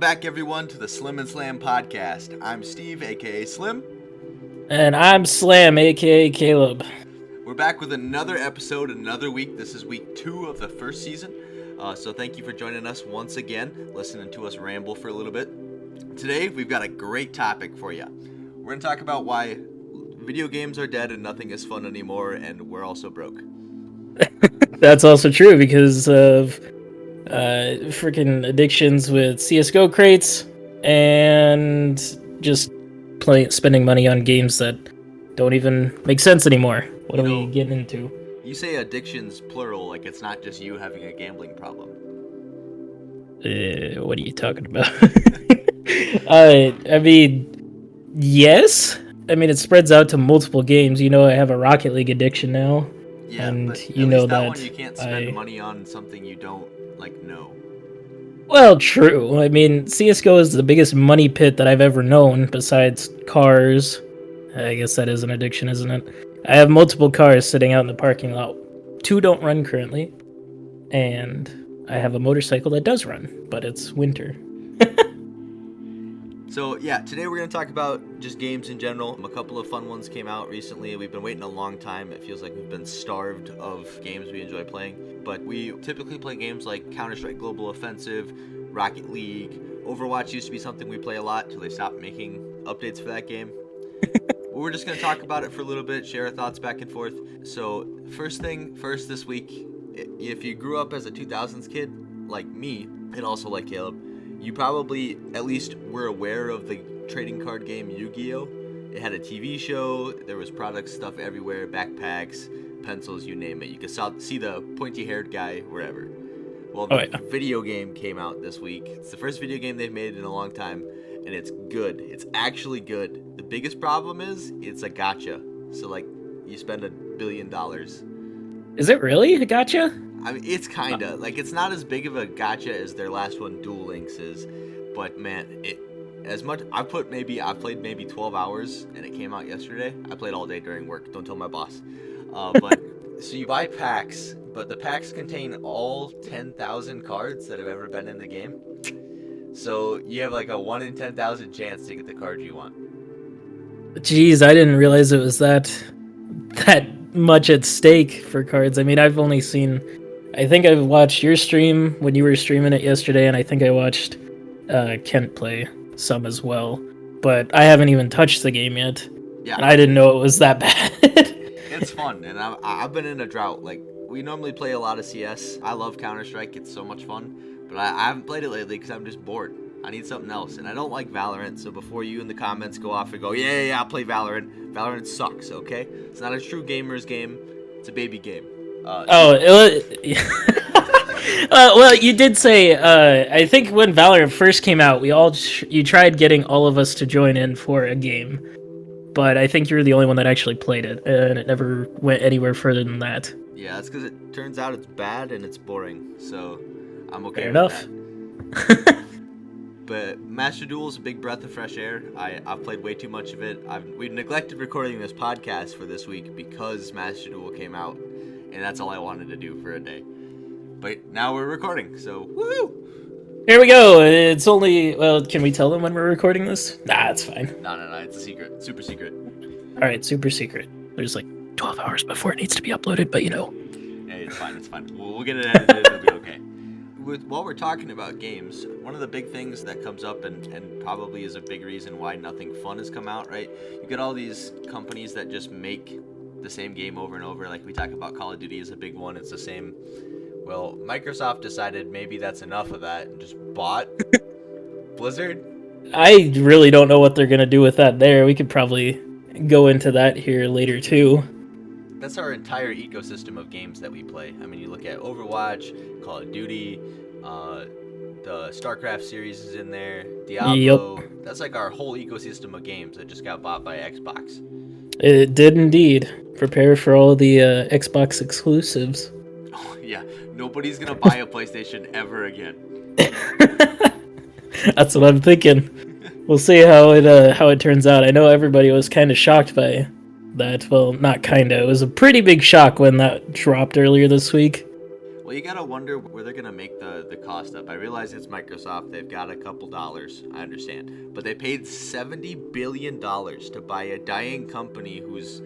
back, everyone, to the Slim and Slam podcast. I'm Steve, aka Slim. And I'm Slam, aka Caleb. We're back with another episode, another week. This is week 2 of the first season. So thank you for joining us once again, listening to us ramble for a little bit. Today, we've got a great topic for you. We're going to talk about why video games are dead and nothing is fun anymore, and we're also broke. That's also true because of freaking addictions with CSGO crates and just spending money on games that don't even make sense anymore. What are we getting into? You say addictions plural, like it's not just you having a gambling problem. What are you talking about? I mean, yes. I mean, it spreads out to multiple games. You know, I have a Rocket League addiction now. Yeah, and but you know that one you can't spend money on something you don't know. Well, true. I mean, CSGO is the biggest money pit that I've ever known, besides cars. I guess that is an addiction, isn't it? I have multiple cars sitting out in the parking lot. 2 don't run currently, and I have a motorcycle that does run, but it's winter. So yeah, today we're going to talk about just games in general. A couple of fun ones came out recently. We've been waiting a long time. It feels like we've been starved of games we enjoy playing. But we typically play games like Counter-Strike Global Offensive, Rocket League. Overwatch used to be something we play a lot until they stopped making updates for that game. We're just going to talk about it for a little bit, share our thoughts back and forth. So first thing first this week, if you grew up as a 2000s kid like me, and also like Caleb, you probably at least were aware of the trading card game Yu-Gi-Oh! It had a TV show, there was product stuff everywhere, backpacks, pencils, you name it. You could see the pointy-haired guy wherever. Well, the video game came out this week. It's the first video game they've made in a long time, and it's good. It's actually good. The biggest problem is it's a gacha. So, you spend $1 billion. Is it really a gacha? I mean, it's kinda it's not as big of a gacha as their last one, Duel Links, is, but man, I played maybe 12 hours, and it came out yesterday. I played all day during work. Don't tell my boss. But so you buy packs, but the packs contain all 10,000 cards that have ever been in the game. So you have a 1 in 10,000 chance to get the card you want. Jeez, I didn't realize it was that much at stake for cards. I mean, I think I've watched your stream when you were streaming it yesterday, and I think I watched Kent play some as well. But I haven't even touched the game yet. Yeah, and I didn't know it was that bad. It's fun, and I've been in a drought. We normally play a lot of CS. I love Counter-Strike. It's so much fun. But I haven't played it lately because I'm just bored. I need something else, and I don't like Valorant, so before you in the comments go off and go, yeah, I'll play Valorant. Valorant sucks, okay? It's not a true gamer's game. It's a baby game. Well, you did say, I think when Valorant first came out, you tried getting all of us to join in for a game, but I think you were the only one that actually played it, and it never went anywhere further than that. Yeah, that's because it turns out it's bad and it's boring, so I'm okay Fair with enough. that. But Master Duel is a big breath of fresh air. I've played way too much of it. We neglected recording this podcast for this week because Master Duel came out, and that's all I wanted to do for a day. But now we're recording, so woohoo! Here we go. It's only, can we tell them when we're recording this? Nah, it's fine. No, it's a secret. Super secret. All right, super secret. There's 12 hours before it needs to be uploaded, but Hey, it's fine. We'll get it edited. It'll be okay. While we're talking about games, one of the big things that comes up and probably is a big reason why nothing fun has come out, right? You get all these companies that just make the same game over and over. Like we talk about Call of Duty is a big one. It's the same. Well, Microsoft decided maybe that's enough of that and just bought Blizzard. I really don't know what they're going to do with that there. We could probably go into that here later, too. That's our entire ecosystem of games that we play. I mean, you look at Overwatch, Call of Duty, the StarCraft series is in there, Diablo. Yep. That's our whole ecosystem of games that just got bought by Xbox. It did indeed. Prepare for all the Xbox exclusives. Oh, yeah. Nobody's going to buy a PlayStation ever again. That's what I'm thinking. We'll see how it turns out. I know everybody was kind of shocked by that. Well, not kinda. It was a pretty big shock when that dropped earlier this week. Well, Well, you gotta wonder where they're gonna make the cost up. I realize it's Microsoft; they've got a couple dollars. I understand, but they paid $70 billion to buy a dying company who's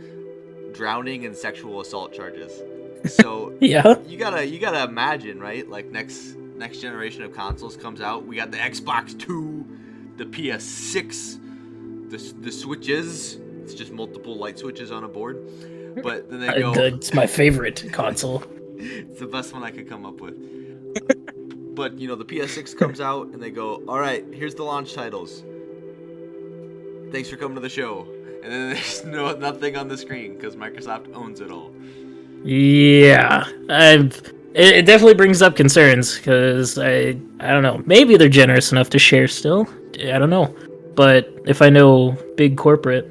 drowning in sexual assault charges. So Yeah. you gotta imagine, right? Like next generation of consoles comes out, we got the Xbox 2, the PS6, the Switches. It's just multiple light switches on a board. But then they go. It's my favorite console. It's the best one I could come up with. But the PS6 comes out and they go, all right, here's the launch titles. Thanks for coming to the show. And then there's nothing on the screen because Microsoft owns it all. Yeah, it definitely brings up concerns because I don't know. Maybe they're generous enough to share still. I don't know. But if I know big corporate,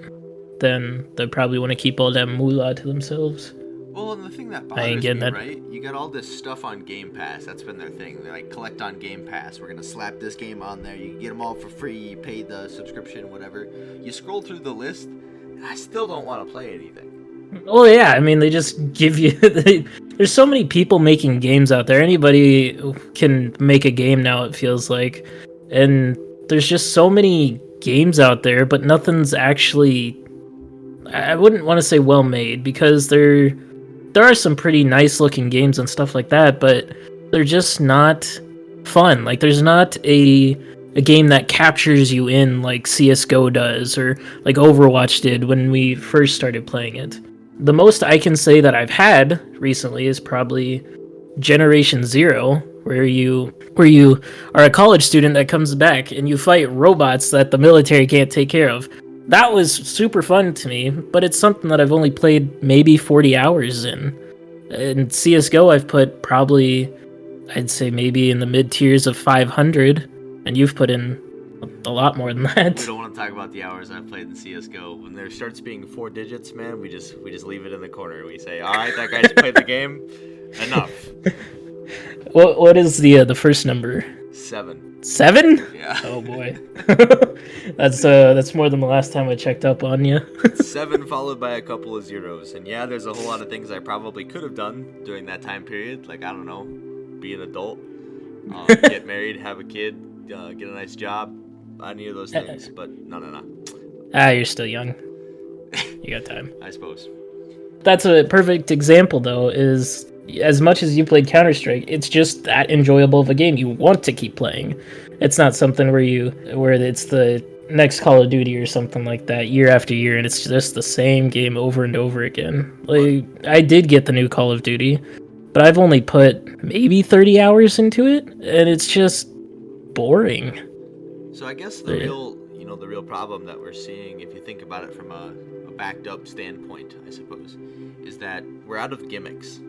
then they probably want to keep all that moolah to themselves. Well, and the thing that bothers me, right? You got all this stuff on Game Pass. That's been their thing. They're like, collect on Game Pass. We're going to slap this game on there. You can get them all for free. You pay the subscription, whatever. You scroll through the list, and I still don't want to play anything. Well, yeah, I mean, they just give you... There's so many people making games out there. Anybody can make a game now, it feels like. And there's just so many games out there, but nothing's actually... I wouldn't want to say well-made, because there are some pretty nice-looking games and stuff like that, but they're just not fun. Like, there's not a game that captures you in like CSGO does, or like Overwatch did when we first started playing it. The most I can say that I've had recently is probably Generation Zero, where you are a college student that comes back and you fight robots that the military can't take care of. That was super fun to me, but it's something that I've only played maybe 40 hours in. In CSGO, I've put probably, I'd say maybe in the mid-tiers of 500, and you've put in a lot more than that. We don't want to talk about the hours I've played in CSGO. When there starts being 4 digits, man, we just leave it in the corner. We say, all right, that guy's played the game. Enough. What is the first number? 7. 7? Yeah. Oh boy. That's more than the last time I checked up on you. 7 followed by a couple of zeros. And yeah, there's a whole lot of things I probably could have done during that time period. Like, I don't know, be an adult, get married, have a kid, get a nice job, any of those things. But no. You're still young. You got time. I suppose. That's a perfect example, though, is as much as you played Counter-Strike, it's just that enjoyable of a game. You want to keep playing. It's not something where it's the next Call of Duty or something like that year after year, and it's just the same game over and over again. Like, I did get the new Call of Duty, but I've only put maybe 30 hours into it, and it's just boring. So I guess the real problem that we're seeing, if you think about it from a backed up standpoint, I suppose, is that we're out of gimmicks.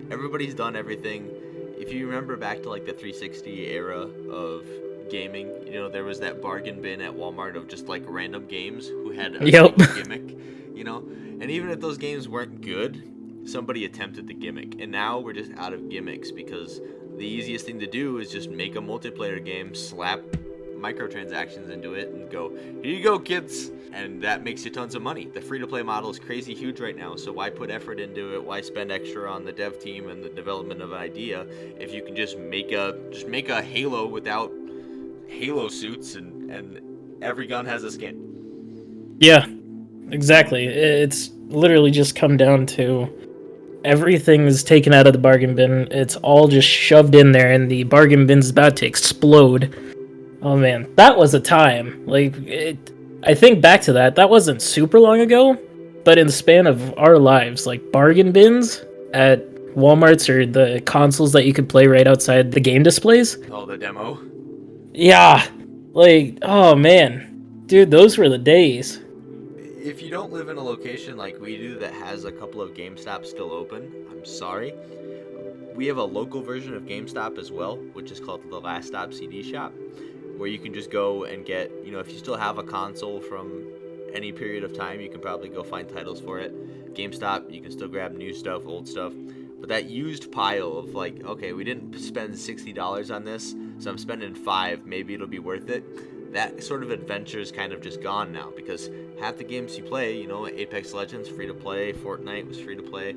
Everybody's done everything. If you remember back to like the 360 era of gaming, there was that bargain bin at Walmart of just like random games who had a gimmick, and even if those games weren't good, somebody attempted the gimmick. And now we're just out of gimmicks because the easiest thing to do is just make a multiplayer game, slap microtransactions into it, and go, here you go, kids. And that makes you tons of money. The free-to-play model is crazy huge right now, so why put effort into it? Why spend extra on the dev team and the development of an idea if you can just make a Halo without Halo suits and every gun has a skin? Yeah, exactly. It's literally just come down to everything is taken out of the bargain bin. It's all just shoved in there, and the bargain bin's about to explode. Oh man, that was a time. I think back to that wasn't super long ago, but in the span of our lives, like bargain bins at Walmarts or the consoles that you could play right outside the game displays. Oh, the demo? Yeah. Oh man. Dude, those were the days. If you don't live in a location like we do that has a couple of GameStops still open, I'm sorry. We have a local version of GameStop as well, which is called the Last Stop CD Shop, where you can just go and get, if you still have a console from any period of time, you can probably go find titles for it. GameStop, you can still grab new stuff, old stuff. But that used pile of okay, we didn't spend $60 on this, so I'm spending $5, maybe it'll be worth it. That sort of adventure is kind of just gone now, because half the games you play, Apex Legends, free to play, Fortnite was free to play.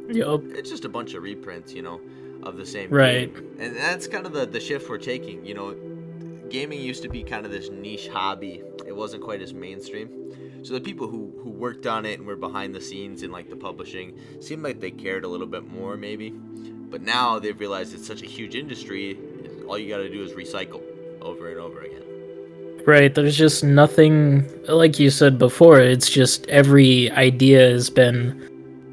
Yup. It's just a bunch of reprints, of the same Right. game. And that's kind of the shift we're taking. You know, gaming used to be kind of this niche hobby. It wasn't quite as mainstream. So the people who worked on it and were behind the scenes in like the publishing seemed like they cared a little bit more maybe. But now they've realized it's such a huge industry, all you got to do is recycle over and over again. Right, there's just nothing, like you said before, it's just every idea has been,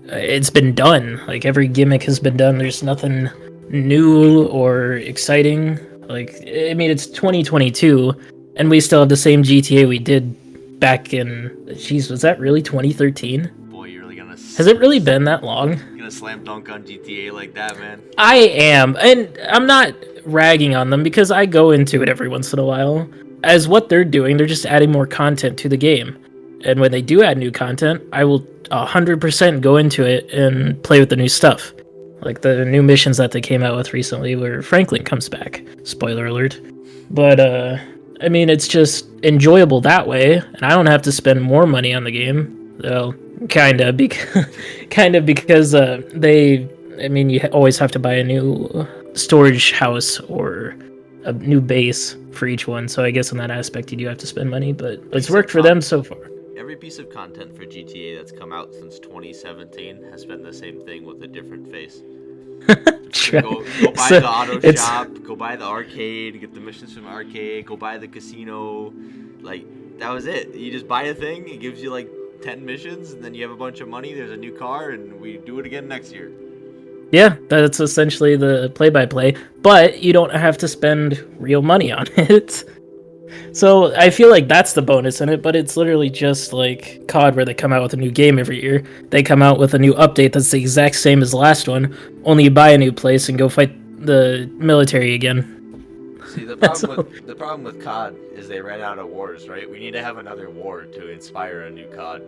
it's been done. Like, every gimmick has been done. There's nothing new or exciting. Like, I mean, it's 2022, and we still have the same GTA we did back in, jeez, was that really 2013? Boy, you're really gonna... Has it really been that long? You're gonna slam dunk on GTA like that, man? I am, and I'm not ragging on them because I go into it every once in a while. As what they're doing, they're just adding more content to the game. And when they do add new content, I will 100% go into it and play with the new stuff. Like the new missions that they came out with recently where Franklin comes back. Spoiler alert. But, I mean, it's just enjoyable that way, and I don't have to spend more money on the game. Well, kinda because I mean, you always have to buy a new storage house or a new base for each one, so I guess in that aspect you do have to spend money, but it's worked for them so far. Every piece of content for GTA that's come out since 2017 has been the same thing with a different face. Go buy the auto shop, go buy the arcade, get the missions from the arcade, go buy the casino. Like, that was it. You just buy a thing, it gives you like 10 missions, and then you have a bunch of money, there's a new car, and we do it again next year. Yeah, that's essentially the play-by-play, but you don't have to spend real money on it. So I feel like that's the bonus in it, but it's literally just like COD where they come out with a new game every year. They come out with a new update that's the exact same as the last one, only you buy a new place and go fight the military again. See, the problem with COD is they ran out of wars, right? We need to have another war to inspire a new COD.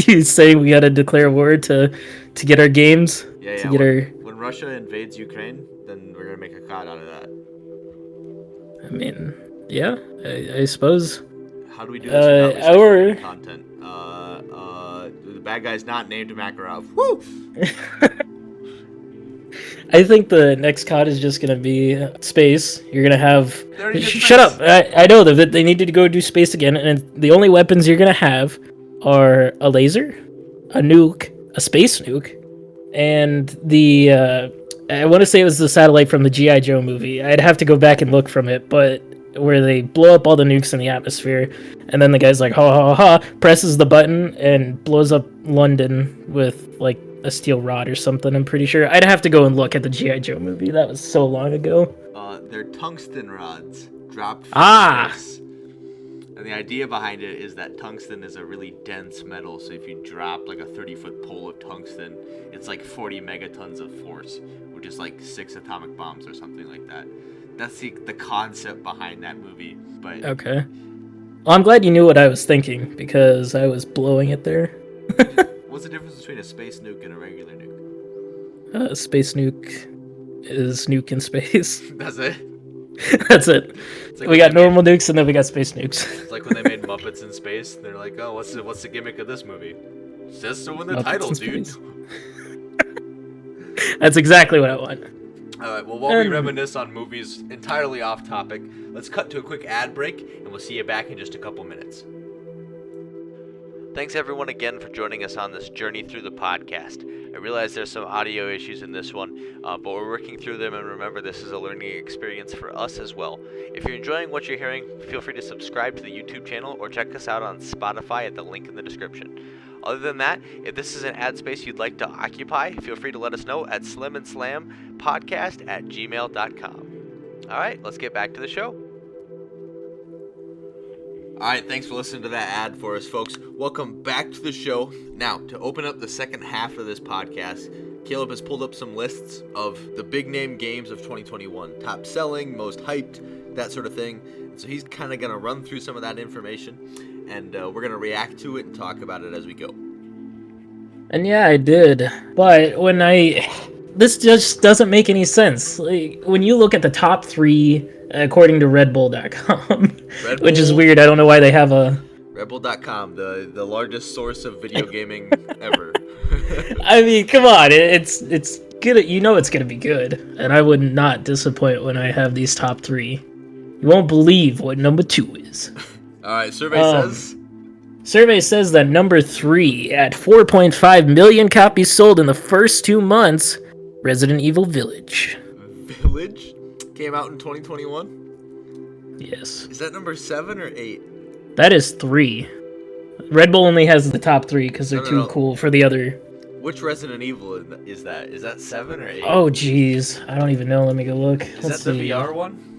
You say we gotta declare war to get our games? Yeah. When Russia invades Ukraine, then we're gonna make a COD out of that. I mean, yeah, I suppose. How do we do this without our content? The bad guy's not named Makarov. Woo! I think the next COD is just gonna be space. You're gonna have. Shut up! I know that they needed to go do space again, and the only weapons you're gonna have are a laser, a nuke, a space nuke, and the I want to say it was the satellite from the G.I. Joe movie. I'd have to go back and look from it, but where they blow up all the nukes in the atmosphere, and then the guy's like, ha ha ha, presses the button and blows up London with like a steel rod or something, I'm pretty sure. I'd have to go and look at the G.I. Joe movie. That was so long ago. They're tungsten rods dropped from space. And the idea behind it is that tungsten is a really dense metal, so if you drop like a 30-foot pole of tungsten, it's like 40 megatons of force, which is like 6 atomic bombs or something like that. That's the concept behind that movie. But okay. Well, I'm glad you knew what I was thinking, because I was blowing it there. What's the difference between a space nuke and a regular nuke? A space nuke is nuke in space. That's it? That's it. Like we got normal nukes and then we got space nukes. It's like when they made Muppets in space. They're like, oh, what's the gimmick of this movie? It's just to win the title, dude. That's exactly what I want. Alright, well, while we reminisce on movies entirely off topic, let's cut to a quick ad break, and we'll see you back in just a couple minutes. Thanks everyone again for joining us on this journey through the podcast. I realize there's some audio issues in this one, but we're working through them, and remember, this is a learning experience for us as well. If you're enjoying what you're hearing, feel free to subscribe to the YouTube channel or check us out on Spotify at the link in the description. Other than that, if this is an ad space you'd like to occupy, feel free to let us know at slimandslam.podcast@gmail.com. Alright, let's get back to the show. Alright, thanks for listening to that ad for us, folks. Welcome back to the show. Now, to open up the second half of this podcast, Caleb has pulled up some lists of the big name games of 2021. Top selling, most hyped, that sort of thing. And so he's kind of going to run through some of that information, and we're going to react to it and talk about it as we go. And yeah, I did. But this just doesn't make any sense. Like, when you look at the top 3, according to redbull.com, which is weird. I don't know why they have a... redbull.com, the largest source of video gaming ever. I mean, come on. It's You know it's gonna be good, and I would not disappoint when I have these top 3. You won't believe what number 2 is. All right, says. Survey says that number 3, at 4.5 million copies sold in the first 2 months, Resident Evil Village. Village came out in 2021. Yes. Is that number 7 or 8? That is 3. Red Bull only has the top 3 because they're too cool for the other. Which Resident Evil is that? Is that 7 or 8? Oh, jeez. I don't even know. Let me go look. Is that the VR one?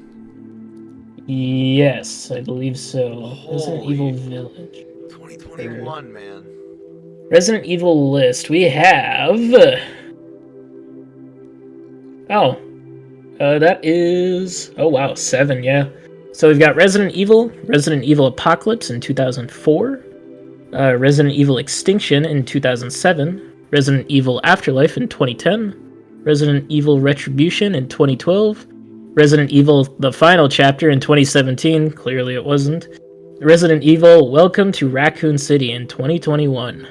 Yes, I believe so. Holy Resident Evil Village. 2021, man. Resident Evil list. We have... that is... Oh, wow. 7, yeah. So we've got Resident Evil Apocalypse in 2004, Resident Evil Extinction in 2007, Resident Evil Afterlife in 2010, Resident Evil Retribution in 2012, Resident Evil The Final Chapter in 2017, clearly it wasn't, Resident Evil Welcome to Raccoon City in 2021.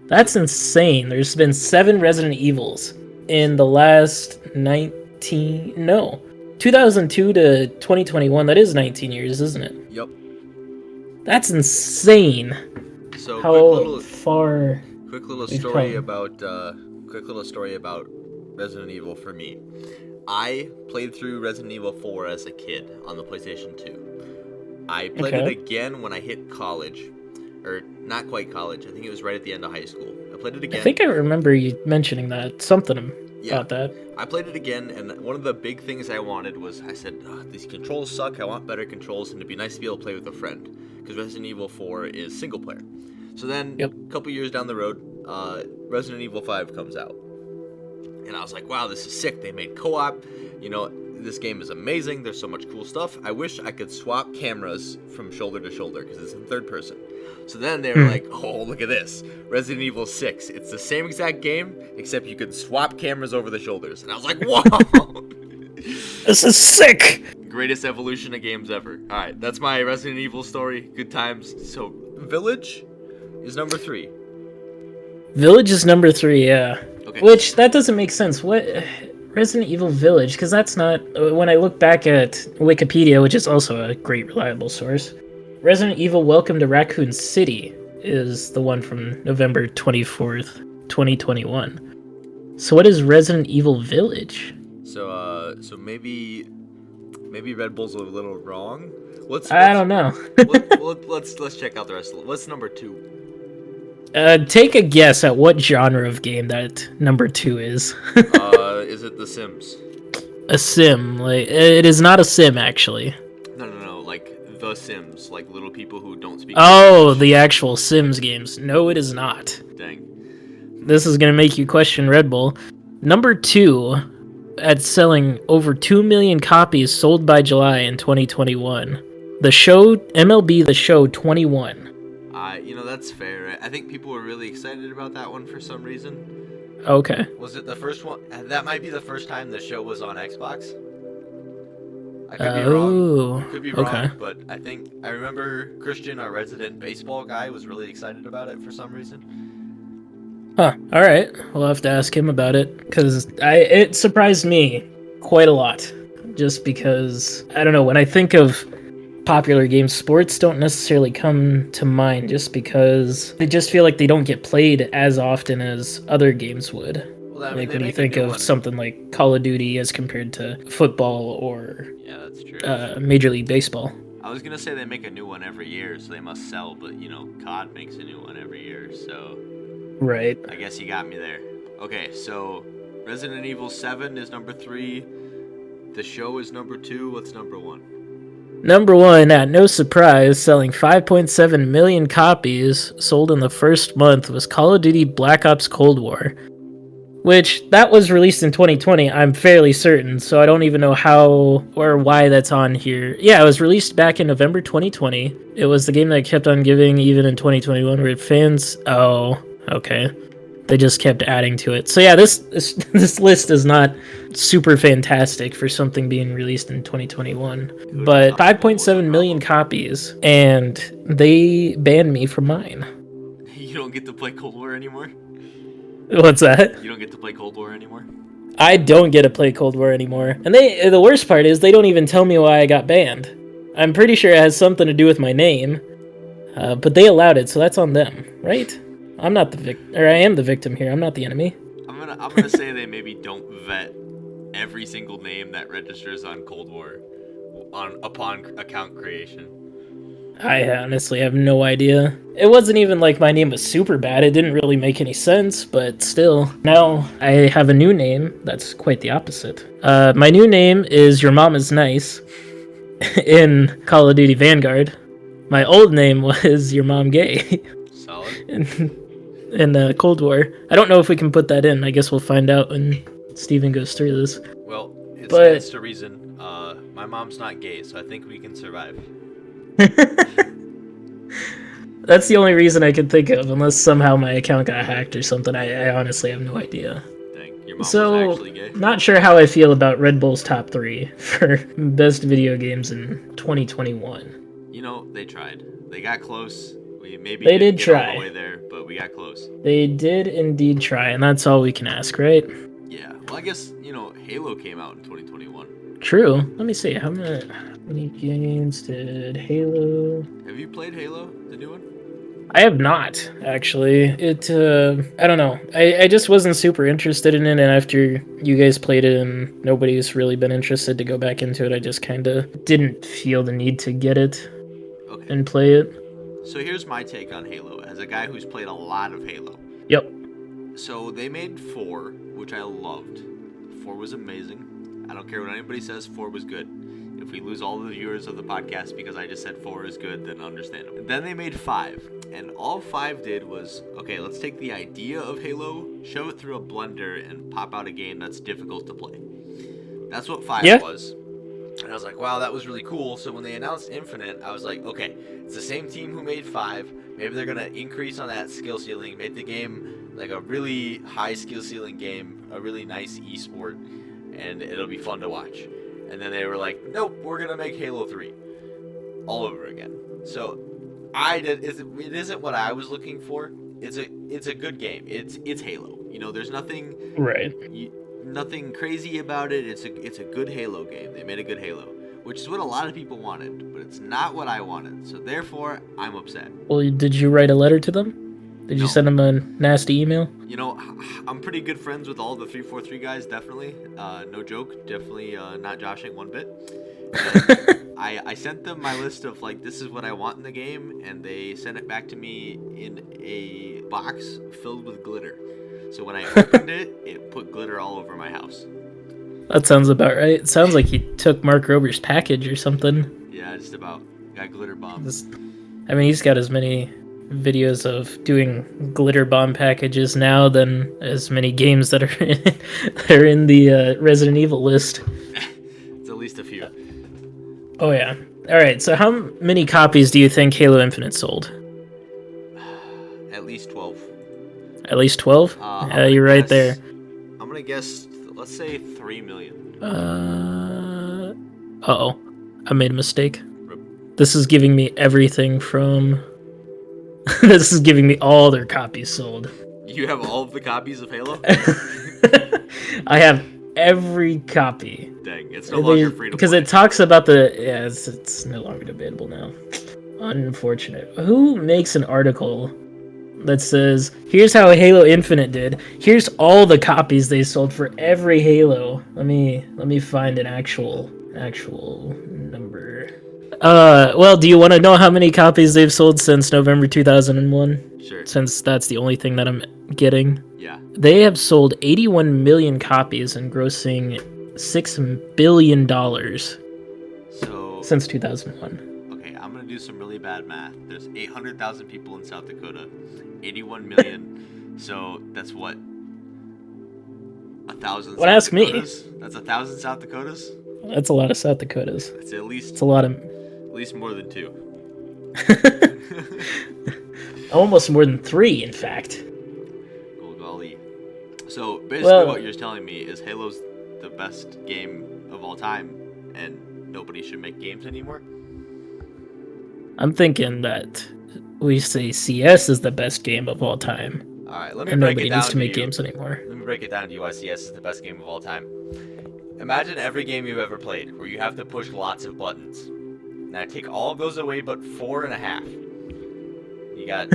That's insane. There's been 7 Resident Evils in the last 2002 to 2021. That is 19 years, isn't it? Yep. That's insane. So quick little story about Resident Evil for me. I played through Resident Evil 4 as a kid on the PlayStation 2. I played it again when I hit college. Or not quite college. I think it was right at the end of high school. I played it again. I think I remember you mentioning that. Something about that. I played it again, and one of the big things I wanted was, I said, these controls suck, I want better controls, and it'd be nice to be able to play with a friend, because Resident Evil 4 is single player. So then, a couple years down the road, Resident Evil 5 comes out. And I was like, wow, this is sick, they made co-op, this game is amazing, there's so much cool stuff. I wish I could swap cameras from shoulder to shoulder, because it's in third person. So then they were like, oh, look at this. Resident Evil 6. It's the same exact game, except you can swap cameras over the shoulders. And I was like, whoa! This is sick! Greatest evolution of games ever. Alright, that's my Resident Evil story. Good times. So, Village is number 3. Village is number 3, yeah. Okay. Which, that doesn't make sense. What... Resident Evil Village, because that's not... When I look back at Wikipedia, which is also a great reliable source... Resident Evil Welcome to Raccoon City is the one from November 24th, 2021. So what is Resident Evil Village? So maybe Red Bull's a little wrong. I don't know. let's check out the rest of it. What's number 2? Take a guess at what genre of game that number 2 is. Is it The Sims? A sim. Like, it is not a sim, actually. No, like The Sims, like little people who don't speak English. The actual Sims games. No, it is not. Dang. This is going to make you question Red Bull. Number 2, at selling over 2 million copies sold by July in 2021. The show, MLB The Show 21. That's fair. I think people were really excited about that one for some reason. Okay. Was it the first one? That might be the first time the show was on Xbox. I could be wrong. Could be wrong, but I remember Christian, our resident baseball guy, was really excited about it for some reason. Huh. All right. We'll have to ask him about it, because it surprised me quite a lot. Just because, I don't know, when I think of popular games, sports don't necessarily come to mind, just because they just feel like they don't get played as often as other games would. Well, like when you think of something like Call of Duty as compared to football or that's true. Major League Baseball. I was gonna say they make a new one every year, so they must sell, but COD makes a new one every year, so right. I guess you got me there. Okay, so Resident Evil 7 is number 3. The show is number 2. What's number 1? Number 1, at no surprise, selling 5.7 million copies sold in the first month, was Call of Duty Black Ops Cold War. Which, that was released in 2020, I'm fairly certain, so I don't even know how or why that's on here. Yeah, it was released back in November 2020. It was the game that kept on giving even in 2021, where fans... Oh, okay. They just kept adding to it. So yeah, this list is not super fantastic for something being released in 2021. But 5.7 million copies, and they banned me from mine. You don't get to play Cold War anymore? What's that? You don't get to play Cold War anymore? I don't get to play Cold War anymore. And the worst part is they don't even tell me why I got banned. I'm pretty sure it has something to do with my name. But they allowed it, so that's on them, right? I'm not the victim, or I am the victim here. I'm not the enemy. I'm gonna say they maybe don't vet every single name that registers on Cold War upon account creation. I honestly have no idea. It wasn't even like my name was super bad. It didn't really make any sense, but still. Now I have a new name that's quite the opposite. My new name is Your Mom is Nice in Call of Duty Vanguard. My old name was Your Mom Gay. Solid. in Cold War. I don't know if we can put that in. I guess we'll find out when Steven goes through this. Well, it stands to reason. My mom's not gay, so I think we can survive. That's the only reason I can think of, unless somehow my account got hacked or something. I honestly have no idea. Dang, your mom was actually gay? Not sure how I feel about Red Bull's top 3 for best video games in 2021. You know, they tried. They got close. We maybe they did get try all the way there, but we got close. They did indeed try, and that's all we can ask, right? Yeah. Well, I guess, Halo came out in 2021. True. Let me see. How many games did Halo... Have you played Halo, the new one? I have not, actually. I don't know. I just wasn't super interested in it, and after you guys played it and nobody's really been interested to go back into it, I just kind of didn't feel the need to get it and play it. So here's my take on Halo, as a guy who's played a lot of Halo. Yep. So they made 4, which I loved. 4 was amazing. I don't care what anybody says, 4 was good. If we lose all the viewers of the podcast because I just said 4 is good, then understandable. Then they made 5, and all 5 did was, okay, let's take the idea of Halo, shove it through a blender, and pop out a game that's difficult to play. That's what 5 was. And I was like, wow, that was really cool. So when they announced Infinite, I was like, okay, it's the same team who made 5. Maybe they're going to increase on that skill ceiling, make the game like a really high skill ceiling game, a really nice esport, and it'll be fun to watch. And then they were like, nope, we're going to make Halo 3 all over again. So it isn't what I was looking for. It's a good game. It's Halo. There's nothing nothing crazy about it. It's a good Halo game. They made a good Halo, which is what a lot of people wanted, but it's not what I wanted. So therefore, I'm upset. Well, did you write a letter to them? Did you send them a nasty email? I'm pretty good friends with all the 343 guys, definitely. No joke, definitely not joshing one bit. I sent them my list of, this is what I want in the game, and they sent it back to me in a box filled with glitter. So when I opened it, it put glitter all over my house. That sounds about right. It sounds like he took Mark Rober's package or something. Yeah, just about. Got glitter bombs. He's got as many videos of doing glitter bomb packages now than as many games that are in the Resident Evil list. It's at least a few. Oh yeah. All right. So how many copies do you think Halo Infinite sold? At least 12. At least 12? You're right there. I'm gonna guess. Let's say 3 million. Uh-oh. I made a mistake. This is giving me everything from... This is giving me all their copies sold. You have all of the copies of Halo? I have every copy. Dang, it's no longer free to play. Because it talks about the... Yeah, it's no longer debatable now. Unfortunate. Who makes an article that says, here's how Halo Infinite did. Here's all the copies they sold for every Halo. Let me find an actual number. Well, do you want to know how many copies they've sold since November 2001? Sure. Since that's the only thing that I'm getting. Yeah. They have sold 81 million copies and grossing $6 billion since 2001. Okay, I'm going to do some really bad math. There's 800,000 people in South Dakota. 81 million. So that's what? 1,000 What? Ask me. That's 1,000 South Dakotas? That's a lot of South Dakotas. It's at least... It's a lot of... At least more than 2. Almost more than 3, in fact. Oh, golly. So, basically what you're telling me is Halo's the best game of all time, and nobody should make games anymore? I'm thinking that we say CS is the best game of all time. All right, let me And break nobody it down needs to make you. games anymore. Let me break it down to you why CS is the best game of all time. Imagine every game you've ever played where you have to push lots of buttons. Now take all of those away but 4.5. You got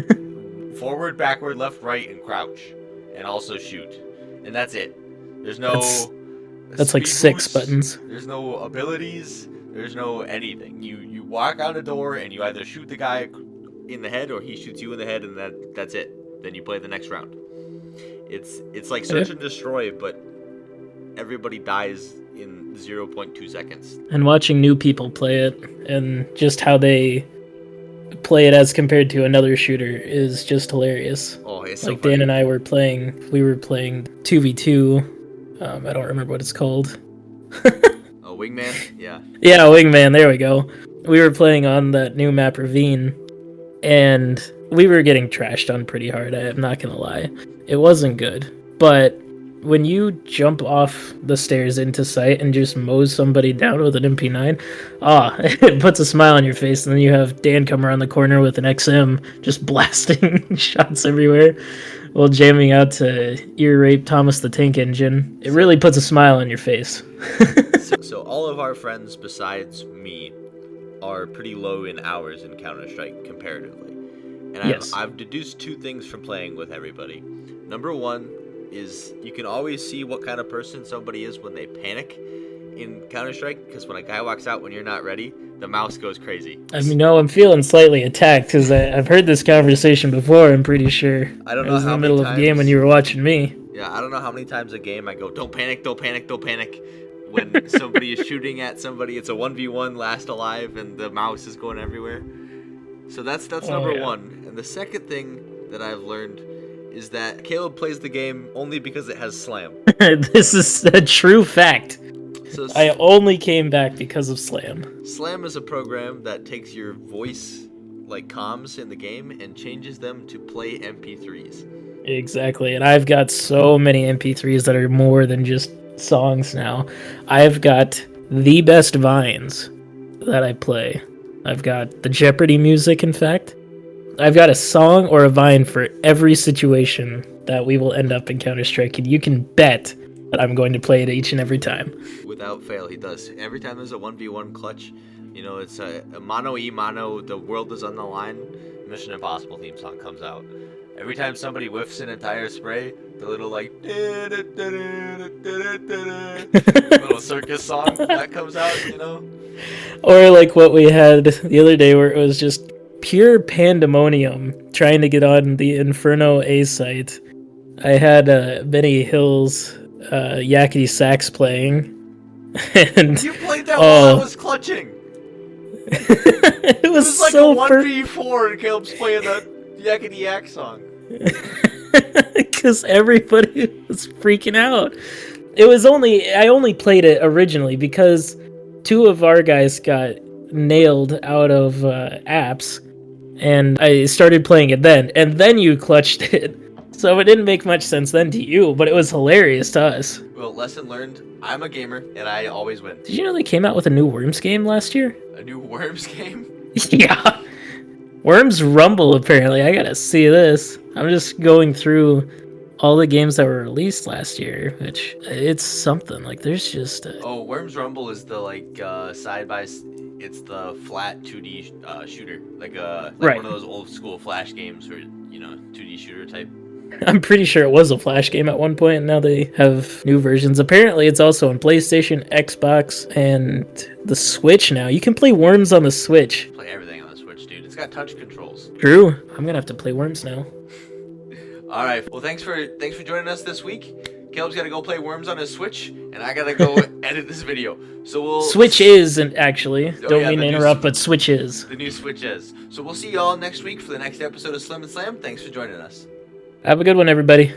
forward, backward, left, right, and crouch. And also shoot. And that's it. There's no That's like speed 6 boosts, buttons. There's no abilities. There's no anything. You walk out a door and you either shoot the guy in the head or he shoots you in the head, and that's it. Then you play the next round. It's like search and destroy, but everybody dies in 0.2 seconds. And watching new people play it and just how they play it as compared to another shooter is just hilarious. Oh, it's like so funny. Dan and I were playing 2v2. I don't remember what it's called. Oh, Wingman? Yeah. Yeah, Wingman, there we go. We were playing on that new map Ravine, and we were getting trashed on pretty hard, I'm not gonna lie. It wasn't good, but when you jump off the stairs into sight and just mow somebody down with an MP9, it puts a smile on your face, and then you have Dan come around the corner with an XM just blasting shots everywhere while jamming out to Ear Rape Thomas the Tank Engine. It really puts a smile on your face. So all of our friends besides me are pretty low in hours in Counter-Strike comparatively. And Yes. I've deduced 2 things from playing with everybody. Number 1 is you can always see what kind of person somebody is when they panic in Counter-Strike, because when a guy walks out when you're not ready, the mouse goes crazy. I mean, no, I'm feeling slightly attacked because I've heard this conversation before, I'm pretty sure. I don't know was in how the middle many of the game when times- you were watching me. Yeah, I don't know how many times a game I go, don't panic, don't panic, don't panic. When somebody is shooting at somebody, it's a 1v1 last alive and the mouse is going everywhere. So that's number 1. And the second thing that I've learned is that Caleb plays the game only because it has Slam. This is a true fact. So I only came back because of Slam. Slam is a program that takes your voice, like comms in the game, and changes them to play MP3s. Exactly, and I've got so many MP3s that are more than just songs now. I've got the best vines that I play. I've got the Jeopardy music, in fact. I've got a song or a vine for every situation that we will end up in Counter-Strike, and you can bet that I'm going to play it each and every time. Without fail, he does. Every time there's a 1v1 clutch, it's a mano, the world is on the line, Mission Impossible theme song comes out. Every time somebody whiffs an entire spray, the little little circus song that comes out, Or like what we had the other day where it was just pure pandemonium trying to get on the Inferno A site. I had Benny Hill's Yakety Sax playing. And You played that while I was clutching. it was like so a 1v4 and Caleb's playing that Yakety Yak song. Because everybody was freaking out. I only played it originally because 2 of our guys got nailed out of apps, and I started playing it then, and then you clutched it. So it didn't make much sense then to you, but it was hilarious to us. Well, lesson learned, I'm a gamer, and I always win. Did you know they came out with a new Worms game last year? A new Worms game? Yeah. Worms Rumble, apparently. I gotta see this. I'm just going through all the games that were released last year, which it's something. Like, there's just... Oh, Worms Rumble is the, it's the flat 2D shooter. Like Right. one of those old school Flash games where, 2D shooter type. I'm pretty sure it was a Flash game at one point, and now they have new versions. Apparently, it's also on PlayStation, Xbox, and the Switch now. You can play Worms on the Switch. Play everything on the Switch, dude. It's got touch controls. True. I'm gonna have to play Worms now. All right. Well, thanks for joining us this week. Caleb's gotta go play Worms on his Switch, and I gotta go edit this video. So we'll Switch is, and actually, don't yeah, mean to the new interrupt, but Switch is. The new Switch is. So we'll see y'all next week for the next episode of Slim and Slam. Thanks for joining us. Have a good one, everybody.